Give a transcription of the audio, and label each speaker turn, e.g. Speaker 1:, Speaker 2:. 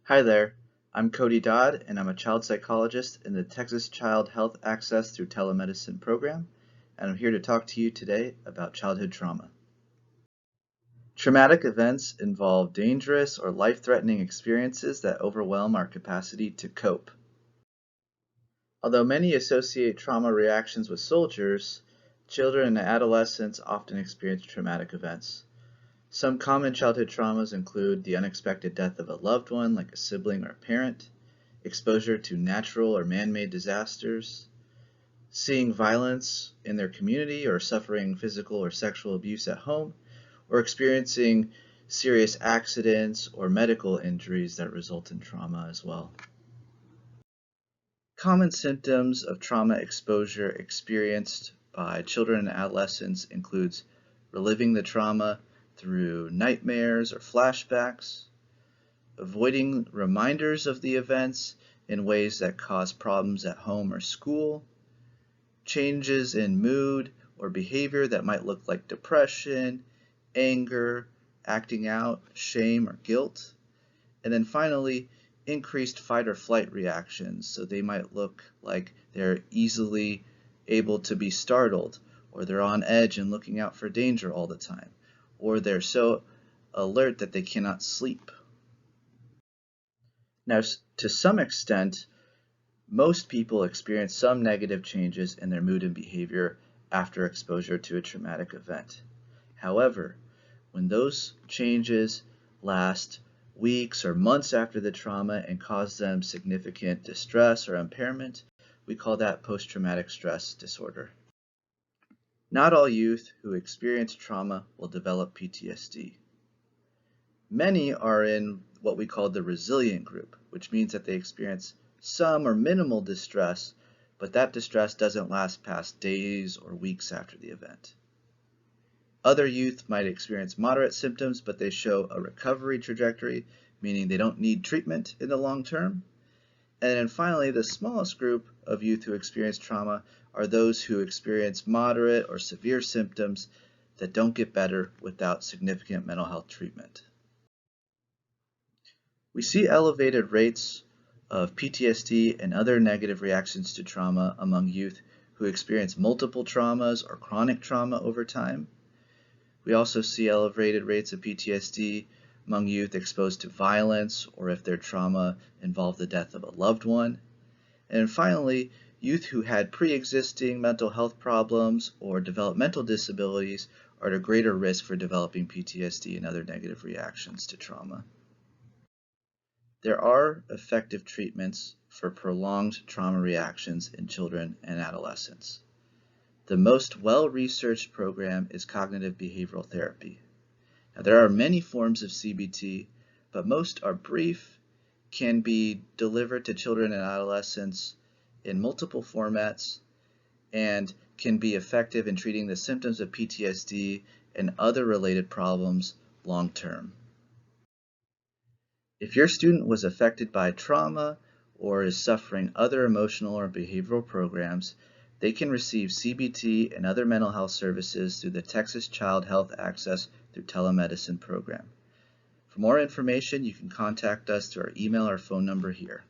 Speaker 1: Hi there, I'm Cody Dodd, and I'm a child psychologist in the Texas Child Health Access through Telemedicine program, and I'm here to talk to you today about childhood trauma. Traumatic events involve dangerous or life-threatening experiences that overwhelm our capacity to cope. Although many associate trauma reactions with soldiers, children and adolescents often experience traumatic events. Some common childhood traumas include the unexpected death of a loved one, like a sibling or a parent, exposure to natural or man-made disasters, seeing violence in their community or suffering physical or sexual abuse at home, or experiencing serious accidents or medical injuries that result in trauma as well. Common symptoms of trauma exposure experienced by children and adolescents includes reliving the trauma through nightmares or flashbacks, avoiding reminders of the events in ways that cause problems at home or school, changes in mood or behavior that might look like depression, anger, acting out, shame, or guilt, and then finally, increased fight or flight reactions. So they might look like they're easily able to be startled, or they're on edge and looking out for danger all the time, or they're so alert that they cannot sleep. Now, to some extent, most people experience some negative changes in their mood and behavior after exposure to a traumatic event. However, when those changes last weeks or months after the trauma and cause them significant distress or impairment, we call that post-traumatic stress disorder. Not all youth who experience trauma will develop PTSD. Many are in what we call the resilient group, which means that they experience some or minimal distress, but that distress doesn't last past days or weeks after the event. Other youth might experience moderate symptoms, but they show a recovery trajectory, meaning they don't need treatment in the long term. And then finally, the smallest group of youth who experience trauma are those who experience moderate or severe symptoms that don't get better without significant mental health treatment. We see elevated rates of PTSD and other negative reactions to trauma among youth who experience multiple traumas or chronic trauma over time. We also see elevated rates of PTSD among youth exposed to violence or if their trauma involved the death of a loved one. And finally, youth who had pre-existing mental health problems or developmental disabilities are at a greater risk for developing PTSD and other negative reactions to trauma. There are effective treatments for prolonged trauma reactions in children and adolescents. The most well-researched program is cognitive behavioral therapy. Now, there are many forms of CBT, but most are brief, can be delivered to children and adolescents in multiple formats, and can be effective in treating the symptoms of PTSD and other related problems long-term. If your student was affected by trauma or is suffering other emotional or behavioral programs, they can receive CBT and other mental health services through the Texas Child Health Access through Telemedicine program. For more information, you can contact us through our email or phone number here.